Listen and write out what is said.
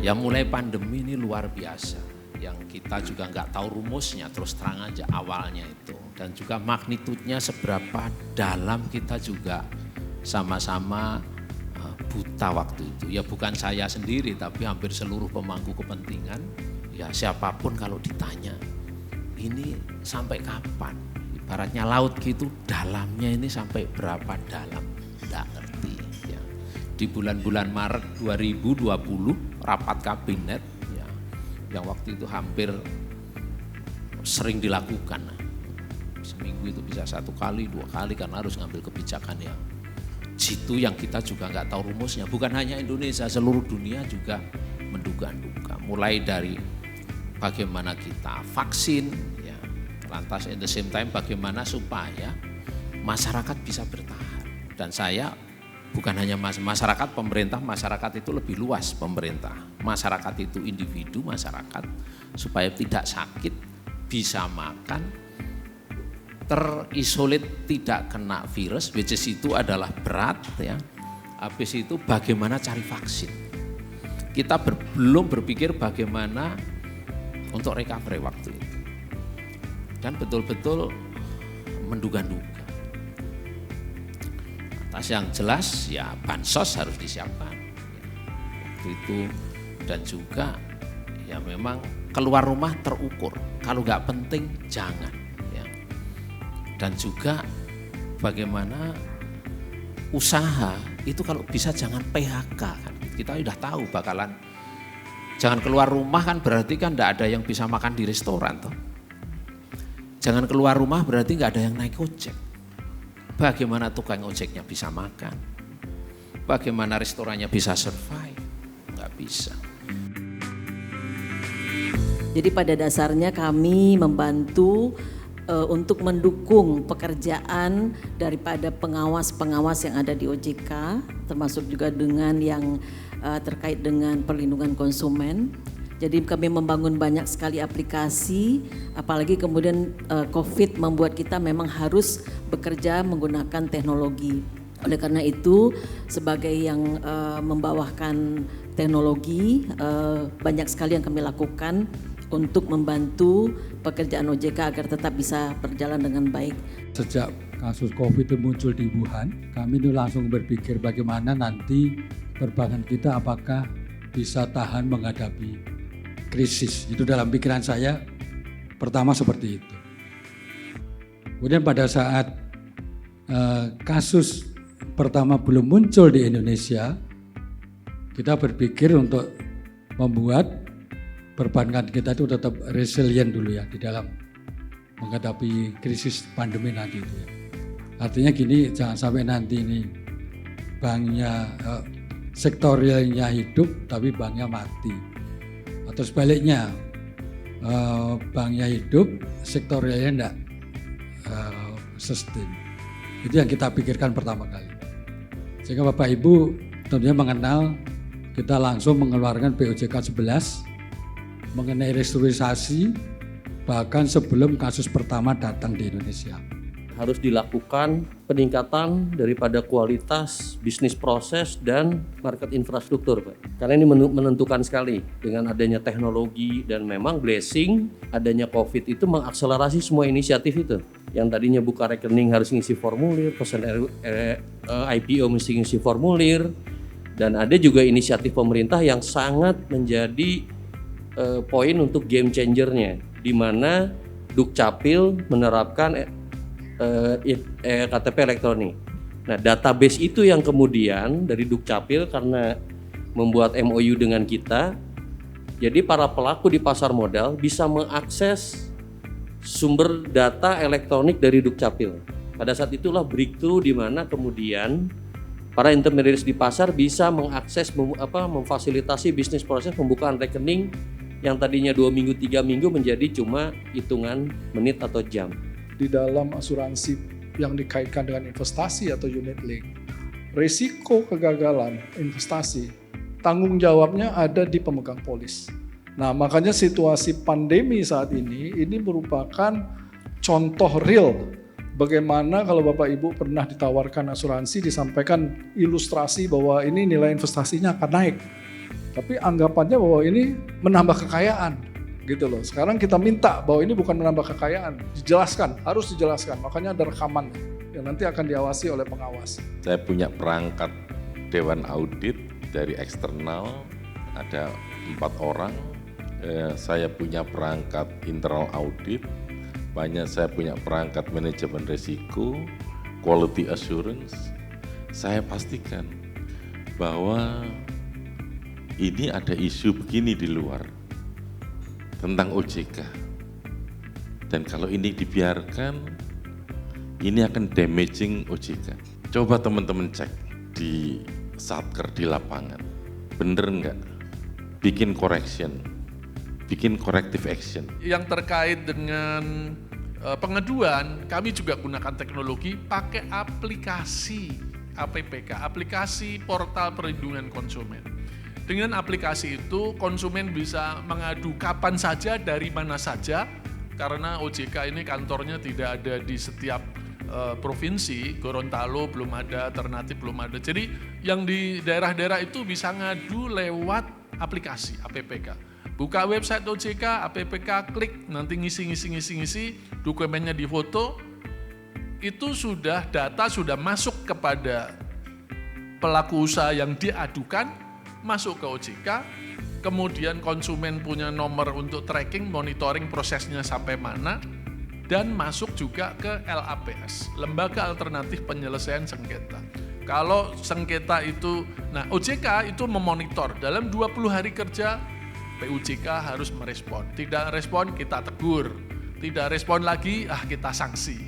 Ya mulai pandemi ini luar biasa, yang kita juga nggak tahu rumusnya, terus terang aja awalnya itu. Dan juga magnitudenya seberapa dalam kita juga sama-sama buta waktu itu. Ya bukan saya sendiri, tapi hampir seluruh pemangku kepentingan. Ya siapapun kalau ditanya, ini sampai kapan? Ibaratnya laut gitu, dalamnya ini sampai berapa dalam? Nggak ngerti. Ya. Di bulan-bulan Maret 2020, rapat kabinet, ya, yang waktu itu hampir sering dilakukan. Seminggu itu bisa 1 kali, 2 kali karena harus ngambil kebijakan yang jitu yang kita juga nggak tahu rumusnya. Bukan hanya Indonesia, seluruh dunia juga menduga-duga. Mulai dari bagaimana kita vaksin, ya, lantas at the same time bagaimana supaya masyarakat bisa bertahan. Dan saya bukan hanya masyarakat, pemerintah, masyarakat itu lebih luas pemerintah. Masyarakat itu individu masyarakat supaya tidak sakit, bisa makan, terisolir, tidak kena virus, which is itu adalah berat ya. Habis itu bagaimana cari vaksin. Kita belum berpikir bagaimana untuk recovery waktu itu. Dan betul-betul menduga-duga. Atas yang jelas ya bansos harus disiapkan. Waktu itu dan juga ya memang keluar rumah terukur. Kalau nggak penting jangan. Ya. Dan juga bagaimana usaha itu kalau bisa jangan PHK kan. Kita udah tahu bakalan jangan keluar rumah kan berarti kan nggak ada yang bisa makan di restoran toh. Jangan keluar rumah berarti nggak ada yang naik ojek. Bagaimana tukang ojeknya bisa makan? Bagaimana restorannya bisa survive? Nggak bisa. Jadi pada dasarnya kami membantu untuk mendukung pekerjaan daripada pengawas-pengawas yang ada di OJK, termasuk juga dengan yang terkait dengan perlindungan konsumen. Jadi kami membangun banyak sekali aplikasi, apalagi kemudian COVID membuat kita memang harus bekerja menggunakan teknologi. Oleh karena itu, sebagai yang membawakan teknologi, banyak sekali yang kami lakukan untuk membantu pekerjaan OJK agar tetap bisa berjalan dengan baik. Sejak kasus COVID itu muncul di Wuhan, kami itu langsung berpikir bagaimana nanti perbankan kita apakah bisa tahan menghadapi krisis. Itu dalam pikiran saya pertama seperti itu. Kemudian pada saat kasus pertama belum muncul di Indonesia, kita berpikir untuk membuat perbankan kita itu tetap resilient dulu ya di dalam menghadapi krisis pandemi nanti itu ya. Artinya gini, jangan sampai nanti ini banknya sektorialnya hidup tapi banknya mati. Atau sebaliknya, banknya hidup, sektorialnya enggak sustain. Itu yang kita pikirkan pertama kali. Sehingga Bapak Ibu tentunya mengenal, kita langsung mengeluarkan POJK 11 mengenai restrukturisasi bahkan sebelum kasus pertama datang di Indonesia. Harus dilakukan peningkatan daripada kualitas bisnis proses dan market infrastruktur, Pak. Karena ini menentukan sekali dengan adanya teknologi dan memang blessing adanya COVID itu mengakselerasi semua inisiatif itu. Yang tadinya buka rekening harus ngisi formulir, pesan IPO mesti ngisi formulir, dan ada juga inisiatif pemerintah yang sangat menjadi poin untuk game changernya, di mana Dukcapil menerapkan KTP elektronik. Nah, database itu yang kemudian dari Dukcapil karena membuat MOU dengan kita, jadi para pelaku di pasar modal bisa mengakses sumber data elektronik dari Dukcapil. Pada saat itulah breakthrough di mana kemudian para intermediaries di pasar bisa mengakses, memfasilitasi bisnis proses pembukaan rekening yang tadinya 2 minggu, 3 minggu menjadi cuma hitungan menit atau jam. Di dalam asuransi yang dikaitkan dengan investasi atau unit link, risiko kegagalan investasi, tanggung jawabnya ada di pemegang polis. Nah, makanya situasi pandemi saat ini merupakan contoh real bagaimana kalau Bapak Ibu pernah ditawarkan asuransi, disampaikan ilustrasi bahwa ini nilai investasinya akan naik. Tapi anggapannya bahwa ini menambah kekayaan gitu loh. Sekarang kita minta bahwa ini bukan menambah kekayaan, dijelaskan, harus dijelaskan. Makanya ada rekaman yang nanti akan diawasi oleh pengawas. Saya punya perangkat Dewan Audit dari eksternal, ada 4 orang. Saya punya perangkat internal audit, saya punya perangkat manajemen risiko, quality assurance. Saya pastikan bahwa ini ada isu begini di luar tentang OJK. Dan kalau ini dibiarkan, ini akan damaging OJK. Coba teman-teman cek di Satker di lapangan, bener nggak? Bikin correction, bikin corrective action. Yang terkait dengan pengaduan, kami juga gunakan teknologi pakai aplikasi APPK, aplikasi Portal Perlindungan Konsumen. Dengan aplikasi itu konsumen bisa mengadu kapan saja, dari mana saja, karena OJK ini kantornya tidak ada di setiap provinsi, Gorontalo belum ada, Ternate belum ada. Jadi yang di daerah-daerah itu bisa ngadu lewat aplikasi APPK. Buka website OJK, APPK, klik, nanti ngisi, dokumennya difoto, itu sudah data sudah masuk kepada pelaku usaha yang diadukan, masuk ke OJK, kemudian konsumen punya nomor untuk tracking, monitoring prosesnya sampai mana, dan masuk juga ke LAPS, Lembaga Alternatif Penyelesaian Sengketa. Kalau sengketa itu, nah OJK itu memonitor, dalam 20 hari kerja PUJK harus merespon. Tidak respon, kita tegur. Tidak respon lagi, kita sanksi.